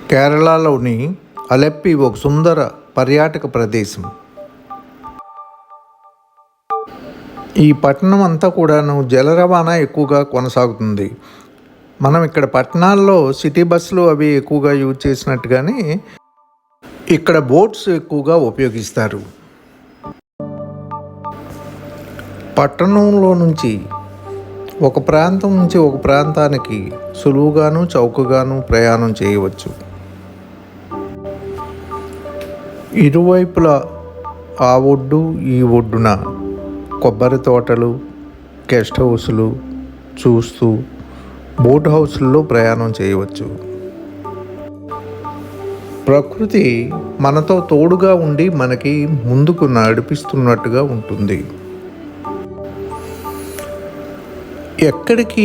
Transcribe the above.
కేరళలోని అలెప్పి ఒక సుందర పర్యాటక ప్రదేశం. ఈ పట్టణం అంతా కూడాను జల రవాణా ఎక్కువగా కొనసాగుతుంది. మనం ఇక్కడ పట్టణాల్లో సిటీ బస్సులు అవి ఎక్కువగా యూజ్ చేసినట్టుగానే ఇక్కడ బోట్స్ ఎక్కువగా ఉపయోగిస్తారు. పట్టణంలో నుంచి ఒక ప్రాంతం నుంచి ఒక ప్రాంతానికి సులువుగాను చౌకగాను ప్రయాణం చేయవచ్చు. ఇరువైపులా ఆ ఒడ్డు ఈ ఒడ్డున కొబ్బరి తోటలు, గెస్ట్ హౌస్లు చూస్తూ బోట్ హౌస్ల్లో ప్రయాణం చేయవచ్చు. ప్రకృతి మనతో తోడుగా ఉండి మనకి ముందుకు నడిపిస్తున్నట్టుగా ఉంటుంది. ఎక్కడికి